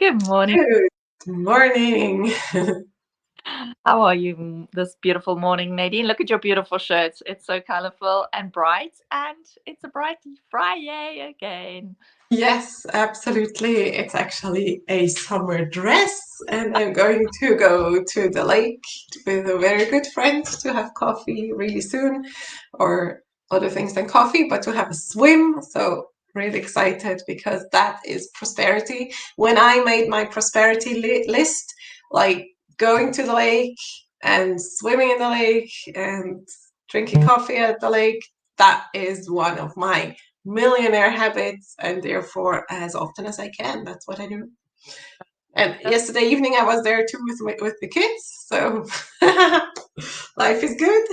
Good morning. Good morning. How are you this beautiful morning, Nadine? Look at your beautiful shirts. It's so colorful and bright, and it's a bright Friday again. Yes, absolutely. It's actually a summer dress, and I'm going to go to the lake with a very good friend to have coffee really soon, or other things than coffee, but to have a swim. So, really excited because that is prosperity. When I made my prosperity list, like going to the lake and swimming in the lake and drinking coffee at the lake, that is one of my millionaire habits, and therefore as often as I can, that's what I do. And yesterday evening I was there too with the kids, so life is good.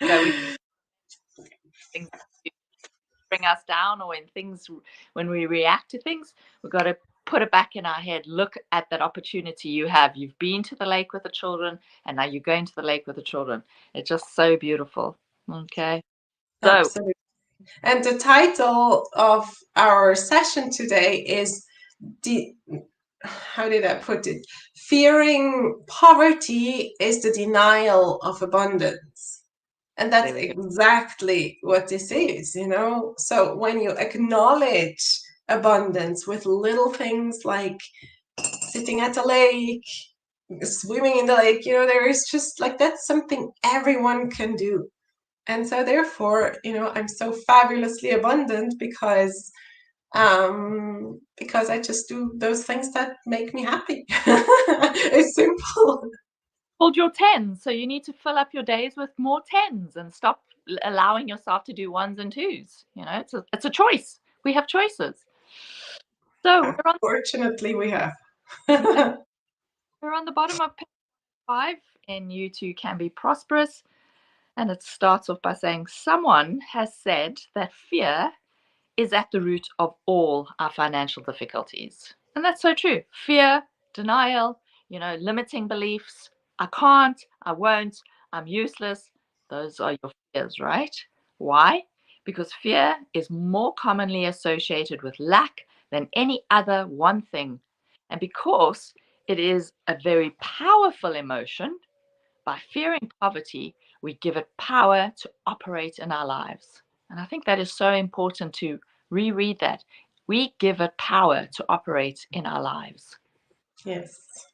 So we things bring us down, or when we react to things, we've got to put it back in our head. Look at that opportunity you have. You've been to the lake with the children, and now you're going to the lake with the children. It's just so beautiful. Okay. So Absolutely. And the title of our session today is the how did I put it? Fearing poverty is the denial of abundance. And that's there we go. exactly what this is, you know? So when you acknowledge abundance with little things like sitting at a lake, swimming in the lake, you know, there is just like that's something everyone can do. And so therefore, you know, I'm so fabulously abundant because I just do those things that make me happy. It's simple. Hold your tens. So you need to fill up your days with more tens and stop allowing yourself to do ones and twos. It's a choice. We have choices. So Fortunately, we have. we're on the bottom of page 5, and you too can be prosperous. And it starts off by saying, someone has said that fear is at the root of all our financial difficulties. And that's so true. Fear, denial, limiting beliefs. I can't, I won't, I'm useless. Those are your fears, right? Why? Because fear is more commonly associated with lack than any other one thing. And because it is a very powerful emotion, by fearing poverty, we give it power to operate in our lives. And I think that is so important to reread that. We give it power to operate in our lives. Yes.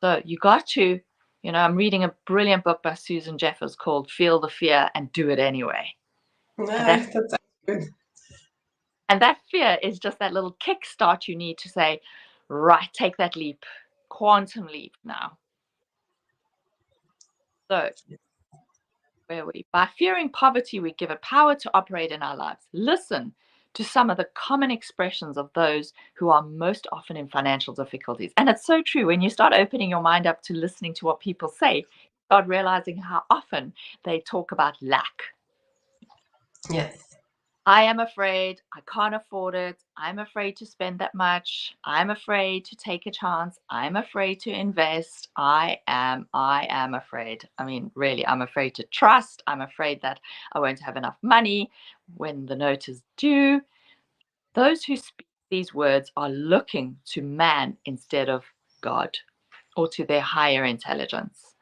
So you got to, I'm reading a brilliant book by Susan Jeffers called Feel the Fear and Do It Anyway. And that, That's good. and that fear is just that little kickstart you need to say, right, take that leap, quantum leap now. So where we, by fearing poverty, we give it power to operate in our lives. Listen to some of the common expressions of those who are most often in financial difficulties. And it's so true. When you start opening your mind up to listening to what people say, you start realizing how often they talk about lack. Yes. I am afraid, I can't afford it, I'm afraid to spend that much, I'm afraid to take a chance, I'm afraid to invest, I am afraid. I mean, really, I'm afraid to trust, I'm afraid that I won't have enough money when the note is due. Those who speak these words are looking to man instead of God, or to their higher intelligence.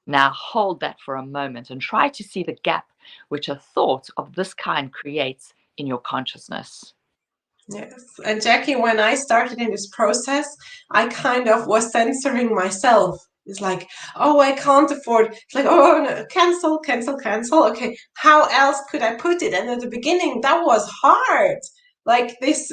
Now hold that for a moment and try to see the gap which a thought of this kind creates in your consciousness. Yes. And Jackie, when I started in this process, I kind of was censoring myself. It's like, oh, I can't afford. It's like, oh, no, cancel, cancel, cancel. Okay, how else could I put it? And at the beginning, that was hard. Like this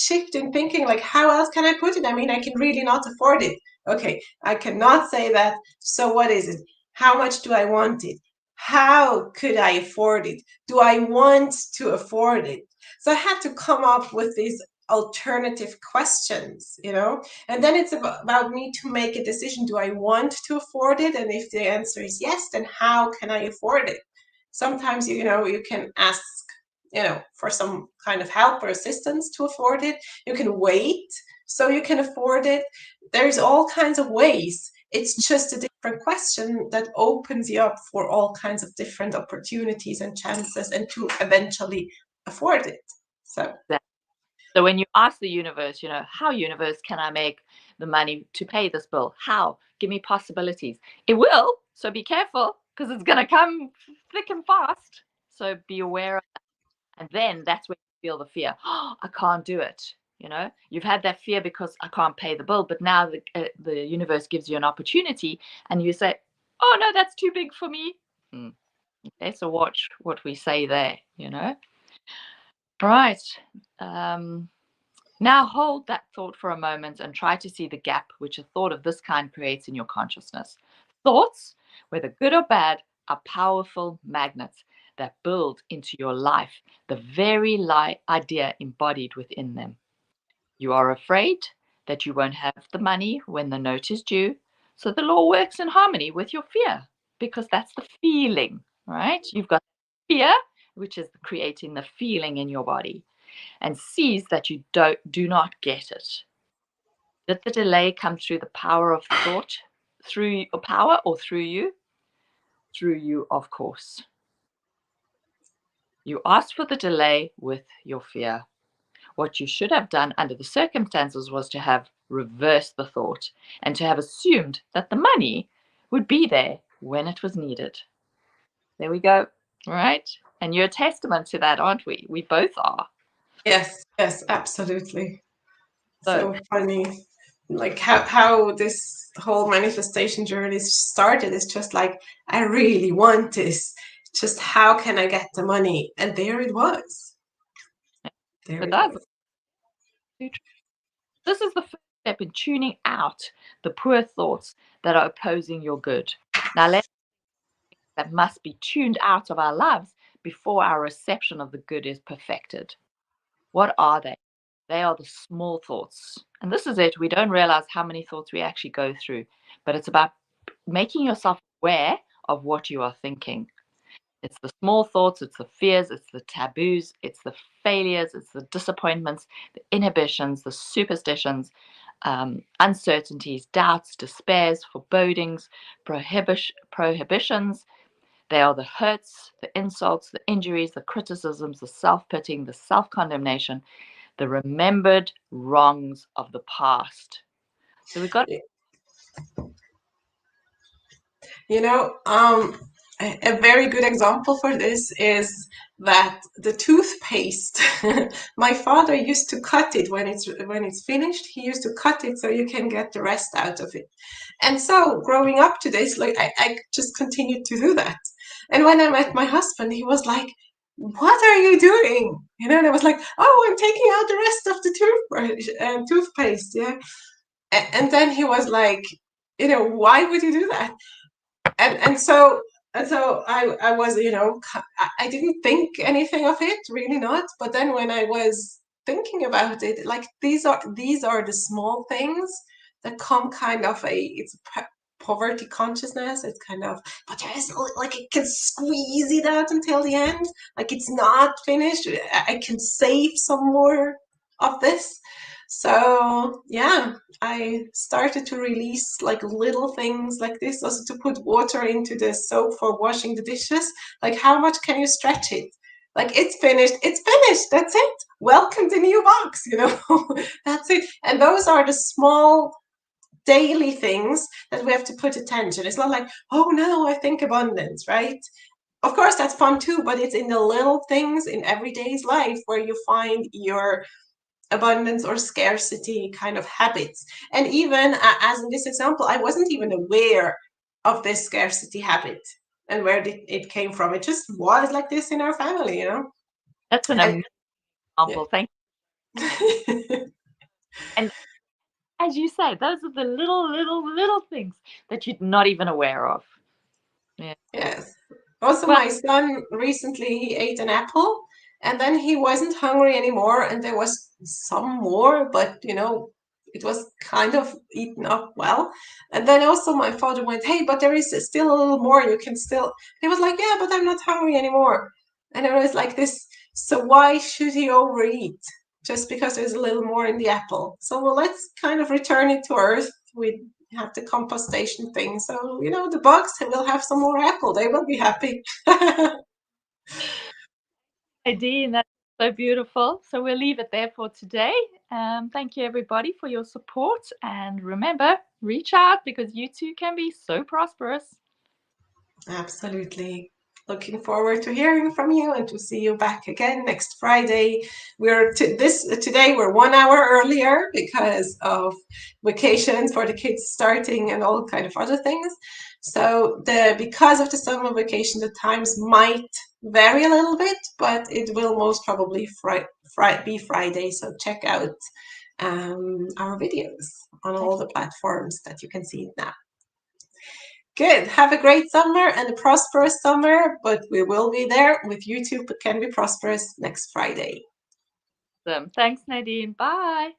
shift in thinking, like, how else can I put it? I mean, I can really not afford it. Okay, I cannot say that. So what is it? How much do I want it? How could I afford it? Do I want to afford it? So I had to come up with these alternative questions, you know, and then it's about me to make a decision. Do I want to afford it? And if the answer is yes, then how can I afford it? Sometimes, you know, you can ask, you know, for some kind of help or assistance to afford it. You can wait so you can afford it. There's all kinds of ways. It's just a different question that opens you up for all kinds of different opportunities and chances and to eventually afford it. So So when you ask the universe, how universe can I make the money to pay this bill? How? Give me possibilities. It will. So be careful because it's going to come thick and fast. So be aware of that. And then that's when you feel the fear. Oh, I can't do it. You've had that fear because I can't pay the bill. But now the universe gives you an opportunity and you say, oh, no, that's too big for me. Okay, so watch what we say there, Right. Now hold that thought for a moment and try to see the gap which a thought of this kind creates in your consciousness. Thoughts, whether good or bad, are powerful magnets that build into your life the very idea embodied within them. You are afraid that you won't have the money when the note is due, so the law works in harmony with your fear because that's the feeling, right? You've got fear, which is creating the feeling in your body and sees that you do not get it. Did the delay come through the power of thought, through your power or through you? Through you, of course. You asked for the delay with your fear. What you should have done under the circumstances was to have reversed the thought and to have assumed that the money would be there when it was needed. There we go, right? And you're a testament to that, aren't we? We both are. Yes, yes, absolutely. So So funny. Like how this whole manifestation journey started is just like, I really want this. Just how can I get the money? And there it was. There it it does. was. This is the first step in tuning out the poor thoughts that are opposing your good. Now, that must be tuned out of our lives before our reception of the good is perfected. What are they? They are the small thoughts. And this is it. We don't realize how many thoughts we actually go through, but it's about making yourself aware of what you are thinking. It's the small thoughts, it's the fears, it's the taboos, it's the failures, it's the disappointments, the inhibitions, the superstitions, uncertainties, doubts, despairs, forebodings, prohibitions. They are the hurts, the insults, the injuries, the criticisms, the self-pitying, the self-condemnation, the remembered wrongs of the past. So we've got. You know, a very good example for this is that the toothpaste. My father used to cut it when it's finished. He used to cut it so you can get the rest out of it. And so growing up to this, like I just continued to do that. And when I met my husband, he was like, "What are you doing?" And I was like, "Oh, I'm taking out the rest of the toothpaste." Yeah. And then he was like, "Why would you do that?" And so I was, I didn't think anything of it, really not. But then when I was thinking about it, like these are the small things that come kind of it's poverty consciousness. It's kind of, but there's like I can squeeze it out until the end. Like it's not finished. I can save some more of this. So yeah, I started to release like little things like this, also to put water into the soap for washing the dishes. Like, how much can you stretch it? Like, it's finished, that's it. Welcome to new box, that's it. And those are the small daily things that we have to put attention. It's not like, oh no, I think abundance, right? Of course, that's fun too, but it's in the little things in everyday's life where you find your abundance or scarcity kind of habits. And even as in this example, I wasn't even aware of this scarcity habit and where it came from. It just was like this in our family. That's an And, amazing example. yeah. Thank you. And as you say, those are the little things that you're not even aware of. Yeah. Yes. Also, Well, my son recently he ate an apple and then he wasn't hungry anymore, and there was some more, but it was kind of eaten up well. And then also my father went, "Hey, but there is still a little more. You can still." He was like, "Yeah, but I'm not hungry anymore." And I was like this. So why should he overeat just because there's a little more in the apple? So well, let's kind of return it to earth. We have the compostation thing. So, the bugs will have some more apple. They will be happy. idea, and that's So beautiful. So we'll leave it there for today. Thank you, everybody, for your support. And remember, reach out because you too can be so prosperous. Absolutely. Looking forward to hearing from you and to see you back again next Friday. Today we're 1 hour earlier because of vacations for the kids starting and all kind of other things. So because of the summer vacation, the times might vary a little bit, but it will most probably be Friday. So check out our videos on all the platforms that you can see now. Good. Have a great summer and a prosperous summer, but we will be there with YouTube Can Be Prosperous next Friday. Awesome. Thanks, Nadine. Bye.